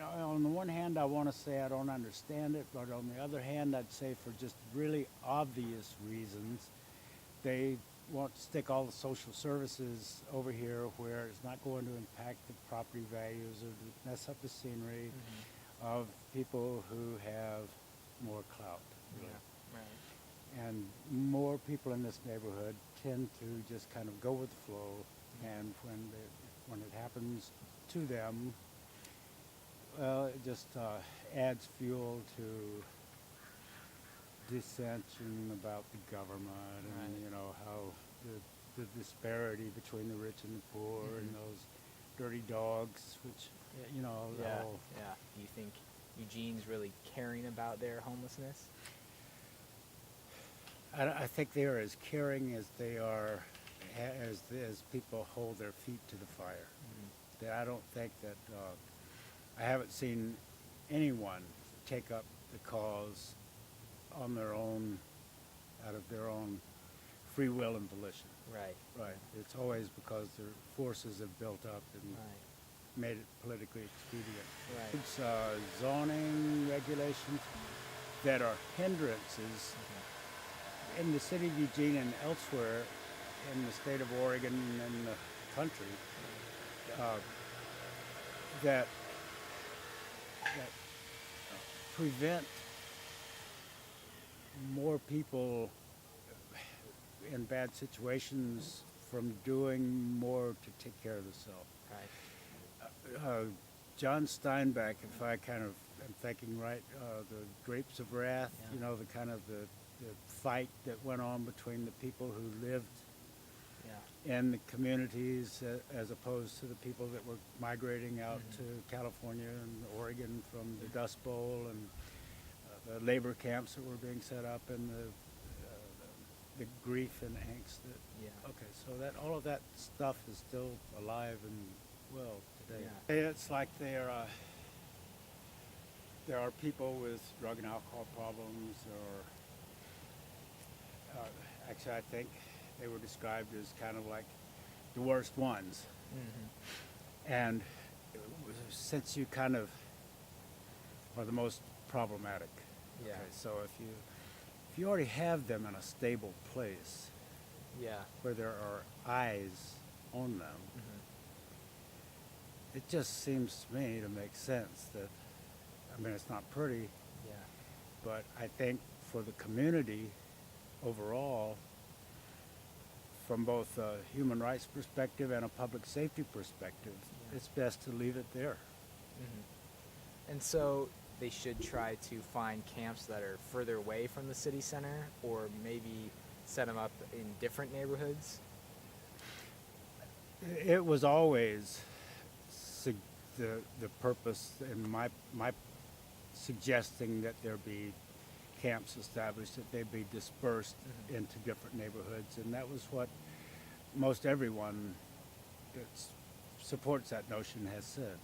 on the one hand, I want to say I don't understand it, but on the other hand, I'd say for just really obvious reasons, they want to stick all the social services over here where it's not going to impact the property values or mess up the scenery of people who have more clout. Really. Yeah, right. And more people in this neighborhood tend to just kind of go with the flow, and when it happens to them, well, it just adds fuel to dissension about the government, and Right. you know how the disparity between the rich and the poor, and those dirty dogs, which you know the Yeah, whole. yeah. Do you think Eugene's really caring about their homelessness? I think they are as caring as they are as people hold their feet to the fire. That I don't think that I haven't seen anyone take up the cause on their own, out of their own free will and volition. Right. Right. It's always because their forces have built up and Right. made it politically expedient. Right. It's zoning regulations that are hindrances in the city of Eugene and elsewhere in the state of Oregon and the country uh, that prevent more people in bad situations from doing more to take care of themselves. Right. John Steinbeck, if I kind of am thinking right, the Grapes of Wrath, Yeah. you know, the kind of the fight that went on between the people who lived Yeah. in the communities as opposed to the people that were migrating out to California and Oregon from the Dust Bowl, and the labor camps that were being set up, and the grief and angst that. Yeah. Okay, so that all of that stuff is still alive and well today. Yeah. It's like there are people with drug and alcohol problems, or actually I think they were described as kind of like the worst ones. And since you kind of are the most problematic, Yeah. okay, so if you already have them in a stable place Yeah. where there are eyes on them, it just seems to me to make sense that, I mean, it's not pretty, Yeah. but I think for the community overall, from both a human rights perspective and a public safety perspective, it's best to leave it there. And so they should try to find camps that are further away from the city center, or maybe set them up in different neighborhoods. It was always the purpose in my suggesting that there be camps established, that they be dispersed into different neighborhoods, and that was what most everyone that supports that notion has said.